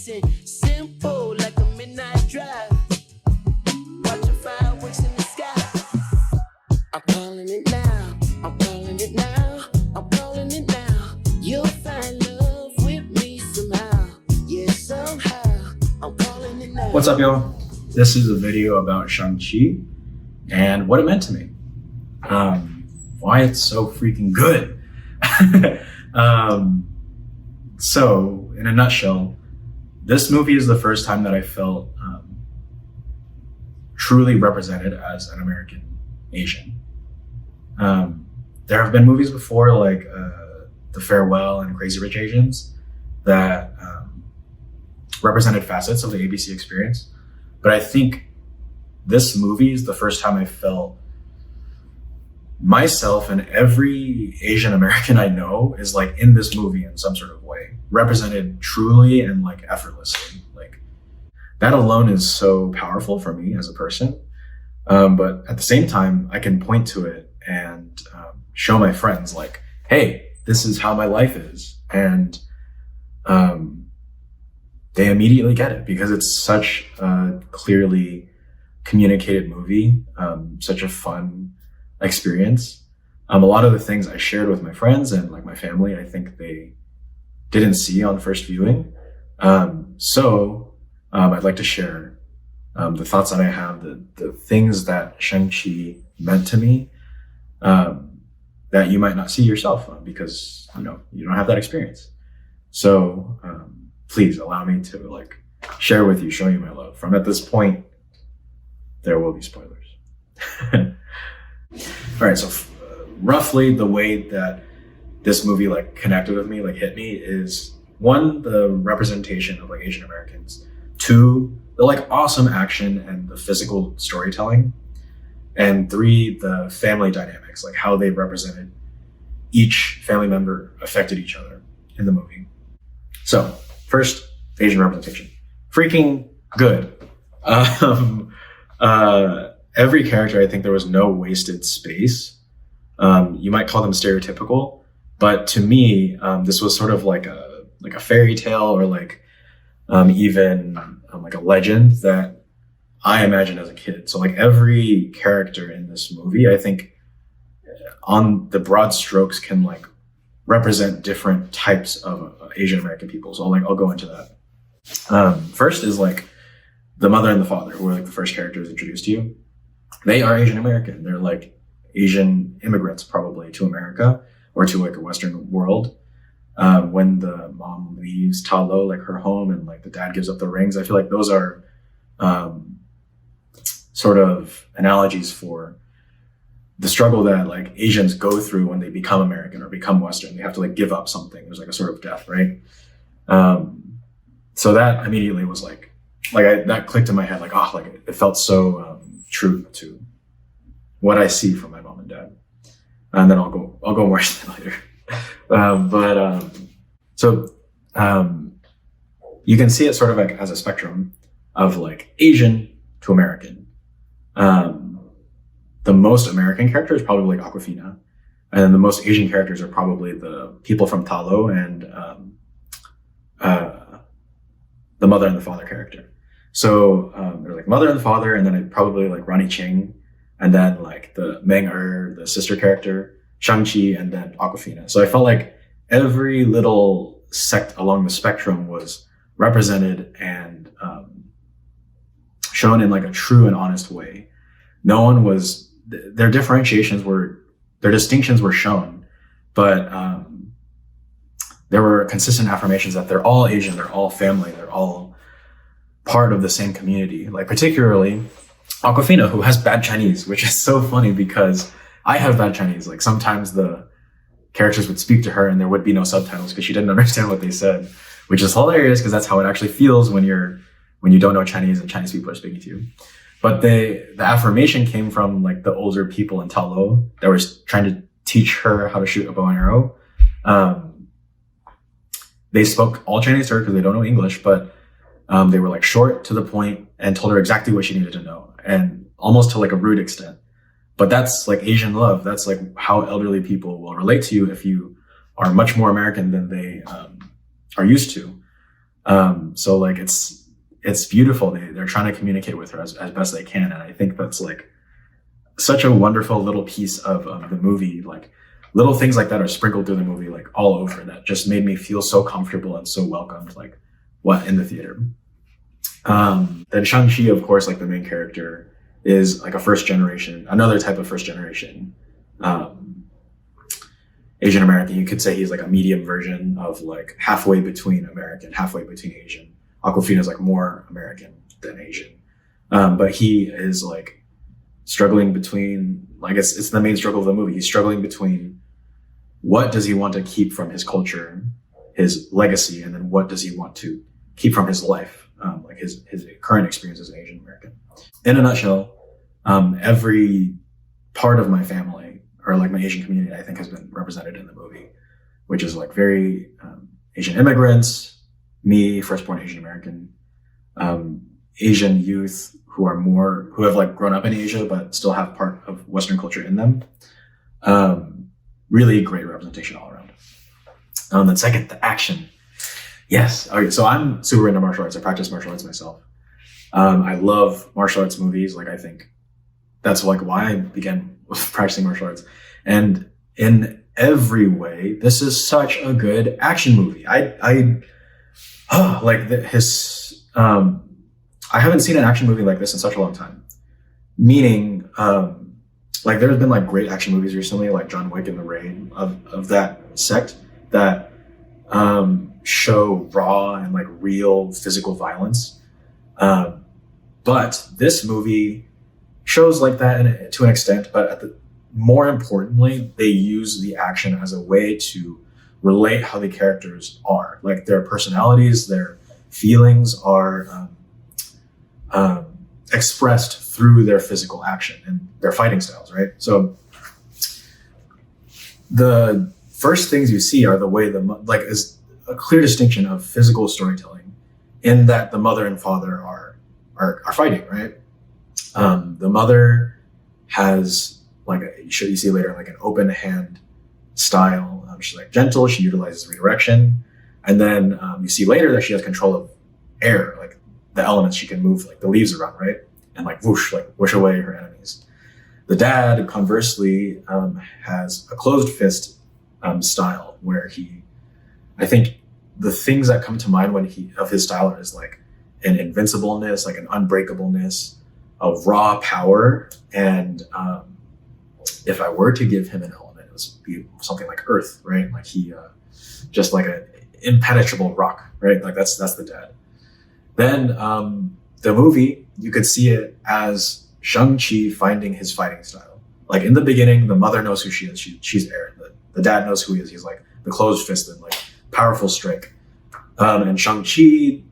nice and simple, like a midnight drive. Watching fireworks in the sky. I'm calling it now. I'm calling it now. I'm calling it now. You'll find love with me somehow. Yeah, somehow. I'm calling it now. What's up, y'all? This is a video about Shang Chi and what it meant to me. Why it's so freaking good. So, in a nutshell, this movie is the first time that I felt truly represented as an American Asian. There have been movies before, like The Farewell and Crazy Rich Asians, that represented facets of the ABC experience. But I think this movie is the first time I felt myself and every Asian American I know is like in this movie in some sort of way, represented truly and like effortlessly. Like that alone is so powerful for me as a person. But at the same time, I can point to it and show my friends like, hey, this is how my life is. And they immediately get it because it's such a clearly communicated movie, such a fun experience. A lot of the things I shared with my friends and like my family, I think they didn't see on first viewing. So I'd like to share the thoughts that I have, the things that Shang-Chi meant to me, that you might not see yourself because you don't have that experience. So please allow me to like share with you, show you my love. From at this point, there will be spoilers. All right, so roughly the way that this movie like connected with me, like hit me, is one, the representation of like Asian Americans, two, the like awesome action and the physical storytelling, and three, the family dynamics, like how they represented each family member affected each other in the movie. So first, Asian representation, freaking good. Every character, I think there was no wasted space. You might call them stereotypical, but to me, this was sort of like a fairy tale or like even like a legend that I imagined as a kid. So like every character in this movie, I think on the broad strokes can like represent different types of Asian American people. So I'll go into that. First is like the mother and the father, who are like the first characters introduced to you. They are Asian American. They're like Asian immigrants probably to America or to like a Western world. When the mom leaves Ta Lo, like her home, and like the dad gives up the rings, I feel like those are sort of analogies for the struggle that like Asians go through when they become American or become Western. They have to like give up something. There's like a sort of death, right? So that immediately was like that clicked in my head, like, oh, like it felt so true to what I see from my mom and dad. And then I'll go more into that later. So you can see it sort of like as a spectrum of like Asian to American. The most American character is probably like Awkwafina, and then the most Asian characters are probably the people from Ta Lo and the mother and the father character. So they're like mother and the father, and then I'd probably like Ronnie Ching, and then like the Meng the sister character, Shang Chi, and then Awkwafina. So I felt like every little sect along the spectrum was represented and shown in like a true and honest way. No one was, their distinctions were shown, but there were consistent affirmations that they're all Asian, they're all family, they're all part of the same community. Like particularly Awkwafina, who has bad Chinese, which is so funny because I have bad Chinese. Like sometimes the characters would speak to her and there would be no subtitles because she didn't understand what they said, which is hilarious because that's how it actually feels when you don't know Chinese and Chinese people are speaking to you. But the affirmation came from like the older people in Ta Lo that were trying to teach her how to shoot a bow and arrow. They spoke all Chinese to her because they don't know English, but they were like short, to the point, and told her exactly what she needed to know, and almost to like a rude extent. But that's like Asian love. That's like how elderly people will relate to you if you are much more American than they are used to. So like it's beautiful. They're trying to communicate with her as best they can, and I think that's like such a wonderful little piece of the movie. Like little things like that are sprinkled through the movie, like all over, that just made me feel so comfortable and so welcomed, like what in the theater. Then Shang Chi, of course, like the main character, is like another type of first generation Asian American. You could say he's like a medium version of like halfway between American, halfway between Asian. Awkwafina is like more American than Asian, but he is like struggling between, like it's the main struggle of the movie. He's struggling between what does he want to keep from his culture, his legacy, and then what does he want to keep from his life, like his current experience as an Asian American. In a nutshell, every part of my family, or like my Asian community, I think has been represented in the movie, which is like very Asian immigrants, me, firstborn Asian American, Asian youth who have like grown up in Asia but still have part of Western culture in them. Really great representation all around. Then second, the action. Yes. Okay. So I'm super into martial arts. I practice martial arts myself. I love martial arts movies. Like I think that's like why I began practicing martial arts. And in every way, this is such a good action movie. I haven't seen an action movie like this in such a long time. Meaning, like there's been like great action movies recently, like John Wick and The Raid of that sect that show raw and like real physical violence. But this movie shows like that to an extent, but more importantly, they use the action as a way to relate how the characters are. Like their personalities, their feelings are expressed through their physical action and their fighting styles, right? So the first things you see are the way is a clear distinction of physical storytelling, in that the mother and father are fighting, right? The mother has like you see later, like an open hand style. She's like gentle. She utilizes redirection, and then you see later that she has control of air, like the elements. She can move like the leaves around, right, and like whoosh away her enemies. The dad, conversely, has a closed fist style, where I think the things that come to mind of his style is like an invincibleness, like an unbreakableness, of raw power. And if I were to give him an element, it would be something like earth, right? Like he just like an impenetrable rock, right? Like that's the dad. Then the movie, you could see it as Shang-Chi finding his fighting style. Like in the beginning, the mother knows who she is. She's Aaron. The dad knows who he is. He's like the closed-fisted, like powerful strike. And Shang-Chi,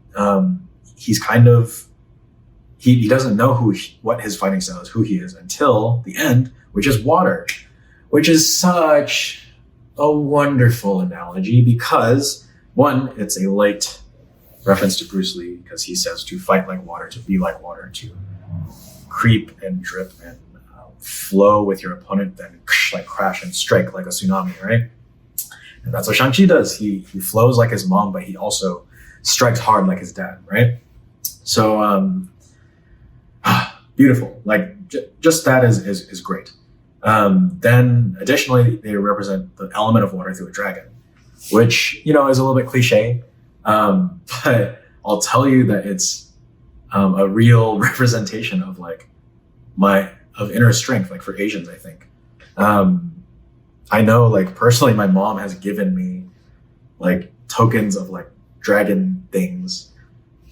he's kind of, he doesn't know what his fighting style is, who he is, until the end, which is water, which is such a wonderful analogy because, one, it's a light reference to Bruce Lee, because he says to fight like water, to be like water, to creep and drip and flow with your opponent, then like crash and strike like a tsunami, right? And that's what Shang-Chi does. He flows like his mom, but he also strikes hard like his dad, right? So beautiful. Like just that is great. Then additionally, they represent the element of water through a dragon, which, is a little bit cliche. But I'll tell you that it's a real representation of like of inner strength, like for Asians, I think. I know, like personally, my mom has given me like tokens of like dragon things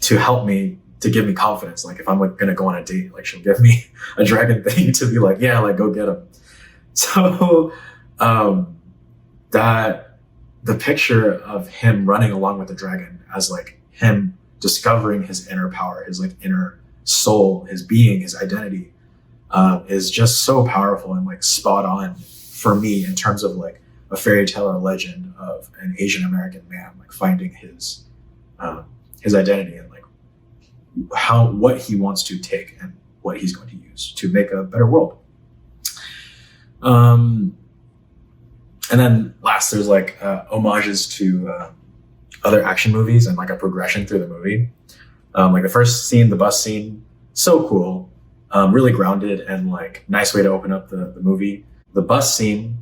to help me, to give me confidence. Like if I'm like gonna go on a date, like she'll give me a dragon thing to be like, yeah, like go get him. So that the picture of him running along with the dragon as like him discovering his inner power, his like inner soul, his being, his identity, is just so powerful and like spot on for me in terms of like a fairy tale or legend of an Asian American man like finding his identity and like what he wants to take and what he's going to use to make a better world. And then last, there's like homages to other action movies and like a progression through the movie. Like the first scene, the bus scene, so cool, really grounded and like nice way to open up the movie. The bus scene,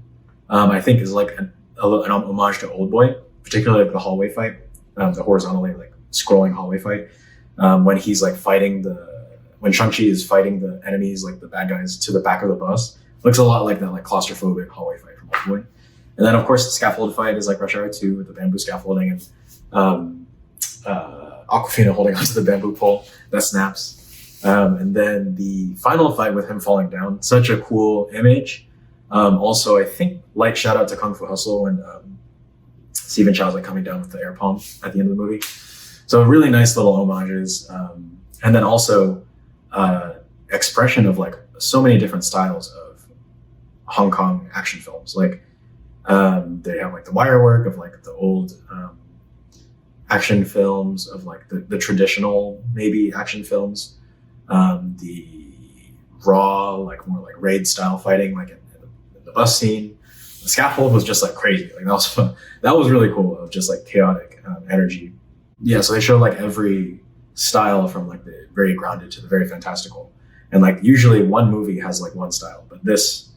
I think is like an homage to Oldboy, particularly like the hallway fight, the horizontally like scrolling hallway fight, when he's like when Shang-Chi is fighting the enemies, like the bad guys to the back of the bus. Looks a lot like that like claustrophobic hallway fight from Oldboy. And then of course the scaffold fight is like Rush Hour 2 with the bamboo scaffolding and Awkwafina holding onto the bamboo pole that snaps. And then the final fight with him falling down, such a cool image. Also, I think light shout out to Kung Fu Hustle and Stephen Chow's like coming down with the air palm at the end of the movie. So really nice little homages. And then also expression of like so many different styles of Hong Kong action films. Like they have like the wire work of like the old action films of like the traditional maybe action films, the raw like more like raid style fighting like in the bus scene. The scaffold was just like crazy. Like that was fun. That was really cool of just like chaotic energy. Yeah, so they show like every style from like the very grounded to the very fantastical. And like usually one movie has like one style, but this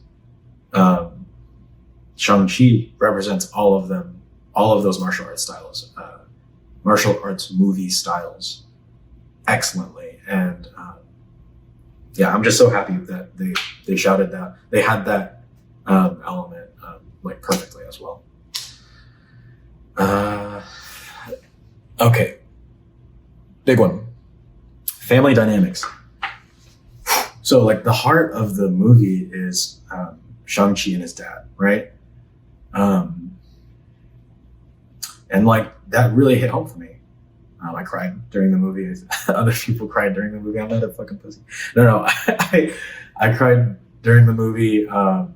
Shang-Chi represents all of them, all of those martial arts styles, martial arts movie styles excellently. And yeah, I'm just so happy that they shouted that. They had that element like perfectly as well. Okay, big one. Family dynamics. So like the heart of the movie is Shang-Chi and his dad, right? And like that really hit home for me. I cried during the movie. Other people cried during the movie. I'm not a fucking pussy. No, I cried during the movie. I'll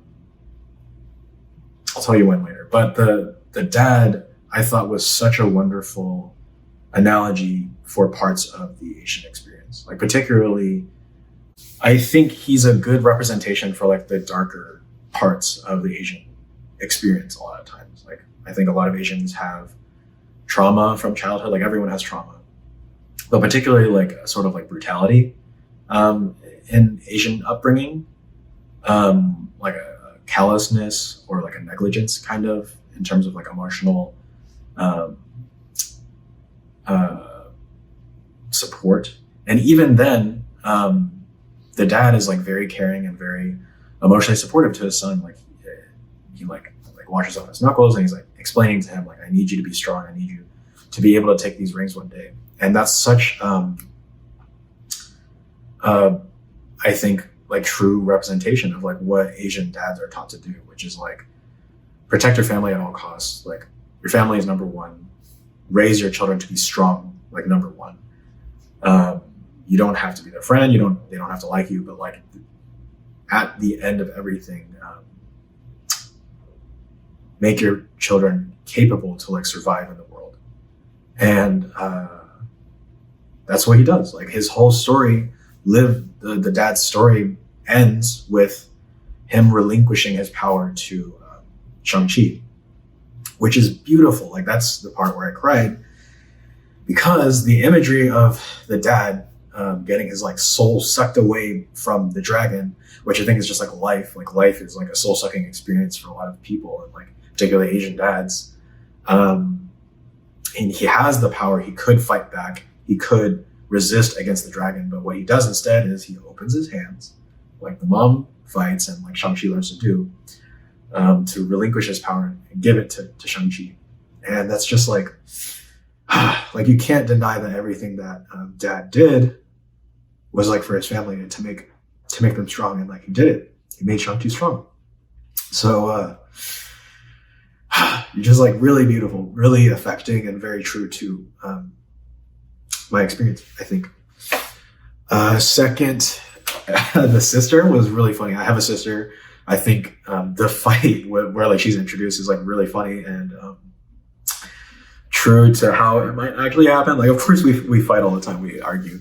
tell you when later. But the dad I thought was such a wonderful analogy for parts of the Asian experience. Like particularly, I think he's a good representation for like the darker parts of the Asian experience a lot of times. Like I think a lot of Asians have trauma from childhood, like everyone has trauma, but particularly like a sort of like brutality in Asian upbringing, like a callousness or like a negligence kind of in terms of like emotional support. And even then, the dad is like very caring and very emotionally supportive to his son. Like he like washes off his knuckles and he's like explaining to him like, I need you to be strong. I need you to be able to take these rings one day. And that's such, I think like true representation of like what Asian dads are taught to do, which is like protect your family at all costs. Like your family is number one. Raise your children to be strong, like number one. You don't have to be their friend. They don't have to like you, but like at the end of everything, make your children capable to like survive in the world. And that's what he does. Like his whole story the dad's story ends with him relinquishing his power to Shang-Chi, which is beautiful. Like that's the part where I cried, because the imagery of the dad getting his like soul sucked away from the dragon, which I think is just like life. Like life is like a soul sucking experience for a lot of people, and like particularly Asian dads. And he has the power. He could fight back. He could resist against the dragon. But what he does instead is he opens his hands, like the mom fights and like Shang-Chi learns to do, to relinquish his power and give it to Shang-Chi. And that's just like you can't deny that everything that dad did was like for his family and to make them strong. And like he did it. He made Shang-Chi strong. So just like really beautiful, really affecting, and very true to my experience, I think. Second, the sister was really funny. I have a sister. I think the fight where like she's introduced is like really funny and true to how it might actually happen. Like of course we fight all the time, we argue,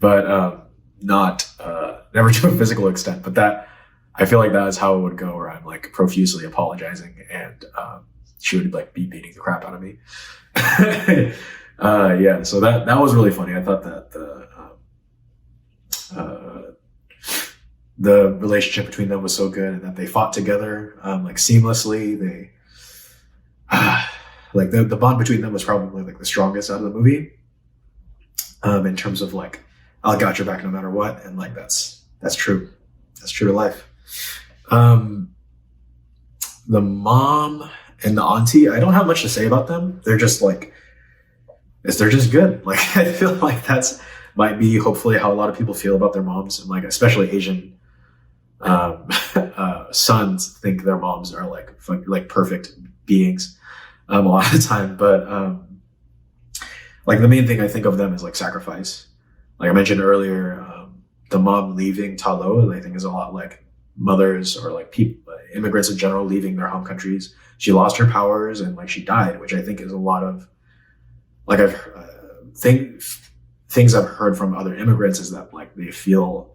but not never to a physical extent. But that I feel like that is how it would go, where I'm like profusely apologizing and she would like be beating the crap out of me. Yeah, so that was really funny. I thought that the relationship between them was so good, and that they fought together like seamlessly. They like the bond between them was probably like the strongest out of the movie, in terms of like, I'll got your back no matter what, and like that's true. That's true to life. The mom and the auntie, I don't have much to say about them. They're just like, they're just good. Like, I feel like that's might be hopefully how a lot of people feel about their moms, and like especially Asian sons think their moms are like perfect beings a lot of the time. But like the main thing I think of them is like sacrifice. Like I mentioned earlier, the mom leaving Ta Lo, I think, is a lot like mothers or like people, immigrants in general, leaving their home countries. She lost her powers and like she died, which I think is a lot of like things I've heard from other immigrants is that like they feel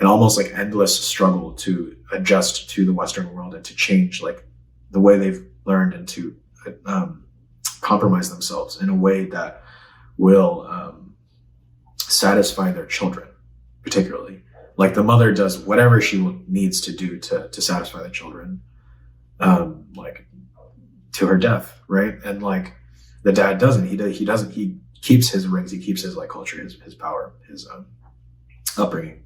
an almost like endless struggle to adjust to the Western world and to change like the way they've learned, and to compromise themselves in a way that will satisfy their children, particularly. Like the mother does whatever she needs to do to satisfy the children, like to her death, right? And like the dad doesn't. He keeps his rings. He keeps his like culture, his power, his upbringing.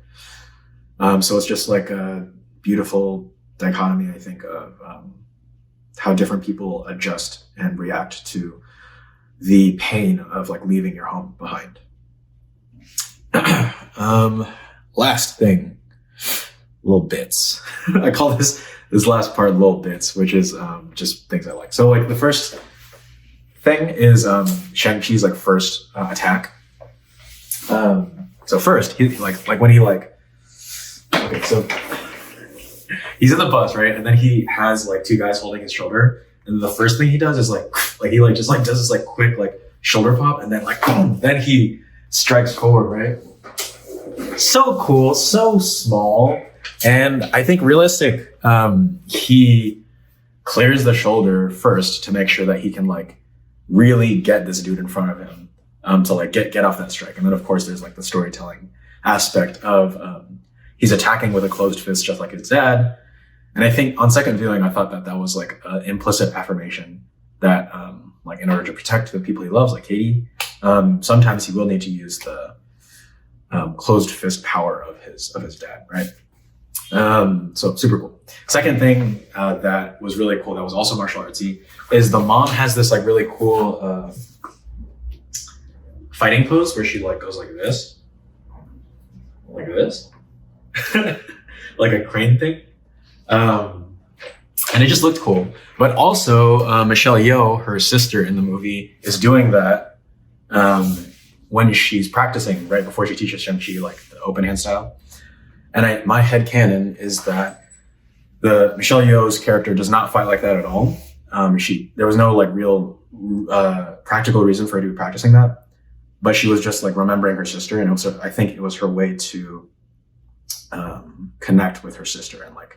So it's just like a beautiful dichotomy, I think, of how different people adjust and react to the pain of like leaving your home behind. Last thing, Lil Bits. I call this last part Lil Bits, which is just things I like. So like the first thing is Shang Chi's like first attack. So first he like when he like, okay, so he's in the bus, right? And then he has like two guys holding his shoulder. And the first thing he does is like he like just like does this like quick like shoulder pop, and then like boom, then he strikes forward, right? So cool, so small. And I think realistic, he clears the shoulder first to make sure that he can like really get this dude in front of him to like get off that strike. And then of course there's like the storytelling aspect of he's attacking with a closed fist just like his dad. And I think on second viewing, I thought that was like an implicit affirmation that like in order to protect the people he loves, like Katie, sometimes he will need to use the closed fist power of his dad, right? So super cool. Second thing that was really cool, that was also martial artsy, is the mom has this like really cool fighting pose where she like goes like this, like a crane thing. And it just looked cool. But also Michelle Yeoh, her sister in the movie, is doing that when she's practicing right before she teaches Shang Chi like the open hand style. And my headcanon is that the Michelle Yeoh's character does not fight like that at all. There was no like real practical reason for her to be practicing that, but she was just like remembering her sister, and I think it was her way to connect with her sister and like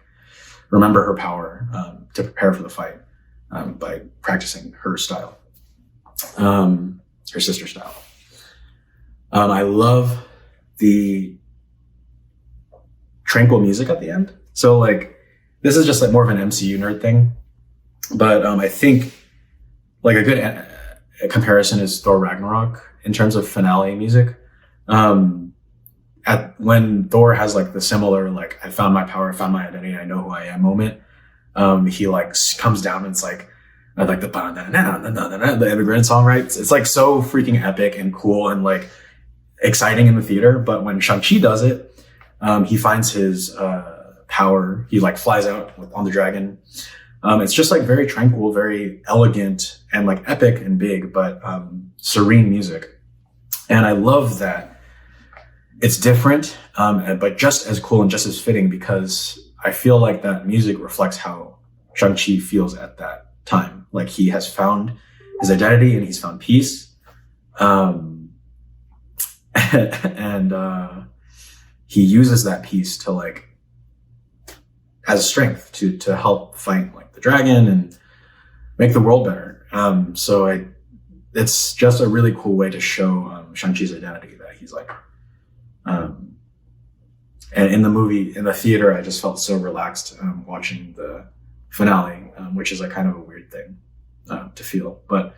remember her power to prepare for the fight by practicing her style, her sister's style. I love the Tranquil music at the end. So like, this is just like more of an MCU nerd thing, but I think like a good comparison is Thor Ragnarok in terms of finale music. When Thor has like the similar like I found my power, I found my identity, I know who I am moment, he like comes down and it's like the immigrant song, right? It's like so freaking epic and cool and like exciting in the theater. But when Shang-Chi does it, he finds his power. He like flies out on the dragon. It's just like very tranquil, very elegant, and like epic and big, but serene music. And I love that it's different, but just as cool and just as fitting, because I feel like that music reflects how Shang-Chi feels at that time. Like he has found his identity and he's found peace. And he uses that peace to like as strength to help fight like the dragon and make the world better. So it's just a really cool way to show Shang-Chi's identity, that he's like, and in the movie, in the theater, I just felt so relaxed watching the finale, which is like kind of a weird thing to feel, but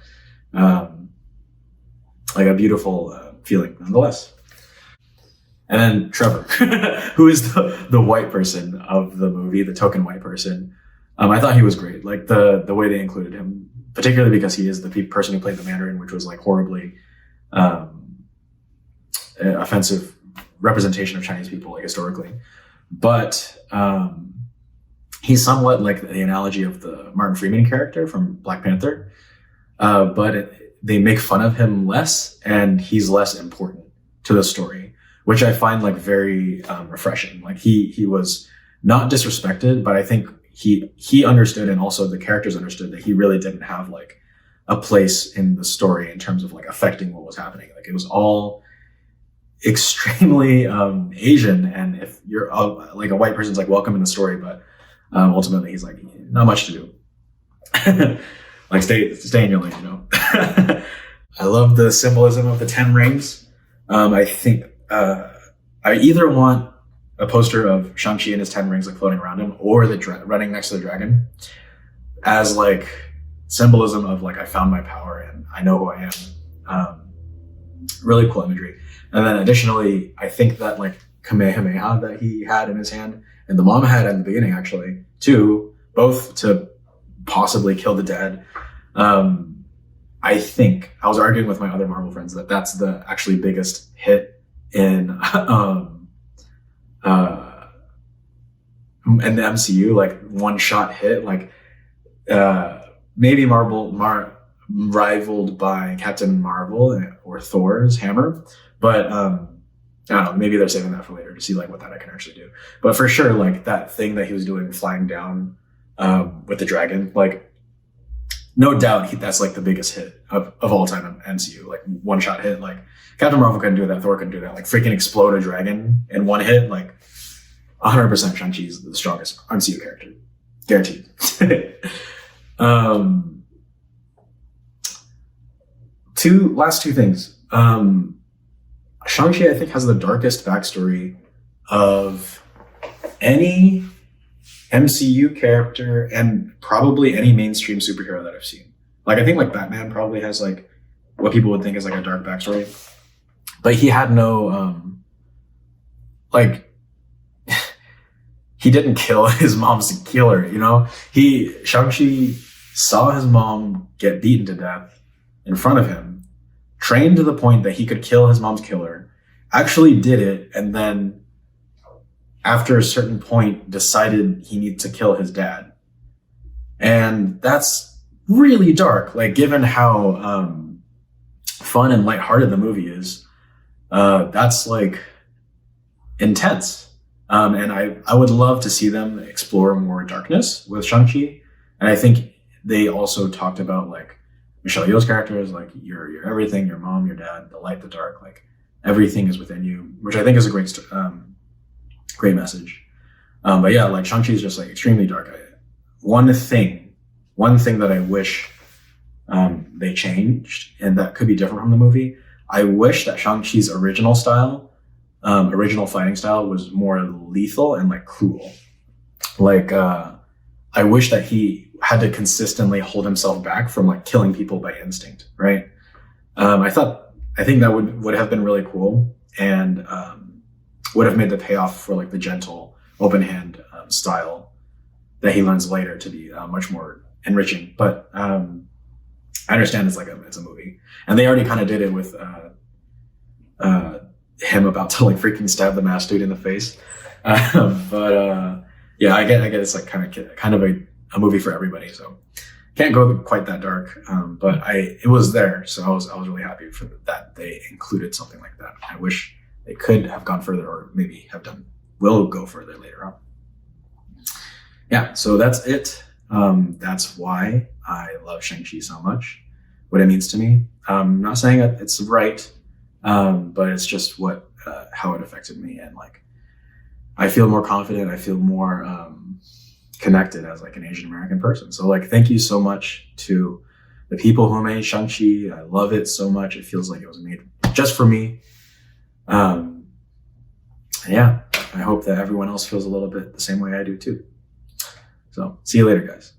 like a beautiful feeling nonetheless. And then Trevor, who is the white person of the movie, the token white person. I thought he was great. Like the way they included him, particularly because he is the person who played the Mandarin, which was like horribly offensive representation of Chinese people, like historically. But he's somewhat like the analogy of the Martin Freeman character from Black Panther. But they make fun of him less, and he's less important to the story, which I find like very refreshing. Like he was not disrespected, but I think he understood, and also the characters understood, that he really didn't have like a place in the story in terms of like affecting what was happening. Like it was all extremely Asian, and if you're like a white person's like welcome in the story, but ultimately he's like not much to do. Like stay in your lane, you know. I love the symbolism of the 10 rings. I think I either want a poster of Shang-Chi and his 10 rings like floating around him, or the running next to the dragon, as like symbolism of like I found my power and I know who I am. Really cool imagery. And then additionally, I think that like Kamehameha that he had in his hand, and the mom had in the beginning actually too, both to possibly kill the dead. I think I was arguing with my other Marvel friends that that's the actually biggest hit in the MCU, like one shot hit, like maybe rivaled by Captain Marvel or Thor's hammer, but I don't know, maybe they're saving that for later to see like what that I can actually do. But for sure, like that thing that he was doing flying down with the dragon, like no doubt that's like the biggest hit of all time in MCU, like one shot hit. Like Captain Marvel couldn't do that, Thor couldn't do that, like freaking explode a dragon in one hit. Like 100% Shang-Chi is the strongest MCU character, guaranteed. Last two things. Shang-Chi, I think, has the darkest backstory of any MCU character and probably any mainstream superhero that I've seen. Like, I think like Batman probably has like what people would think is like a dark backstory, but he had no like he didn't kill his mom's killer, you know? Shang-Chi saw his mom get beaten to death in front of him, trained to the point that he could kill his mom's killer, actually did it, and then after a certain point decided he needed to kill his dad. And that's really dark, like given how fun and lighthearted the movie is. That's like intense. And I would love to see them explore more darkness with Shang-Chi. And I think they also talked about like Michelle Yeoh's characters, like you're everything, your mom, your dad, the light, the dark, like everything is within you, which I think is a great message. But yeah, like Shang-Chi is just like extremely dark. One thing that I wish they changed, and that could be different from the movie, I wish that Shang-Chi's original fighting style was more lethal and like cruel. Like I wish that he had to consistently hold himself back from like killing people by instinct, right? I think that would have been really cool, and would have made the payoff for like the gentle, open hand style that he learns later to be much more enriching. But I understand it's a movie, and they already kind of did it with him about to like freaking stab the masked dude in the face. But yeah, I get it's like kind of a movie for everybody, so can't go quite that dark. But it was there, so I was really happy for that they included something like that. I wish they could have gone further, or maybe will go further later on. Yeah, so that's it. That's why I love Shang-Chi so much, what it means to me. I'm not saying that it's right, but it's just how it affected me, and like I feel more confident. I feel more connected as like an Asian American person. So like, thank you so much to the people who made Shang Chi. I love it so much. It feels like it was made just for me. Yeah, I hope that everyone else feels a little bit the same way I do too. So see you later, guys.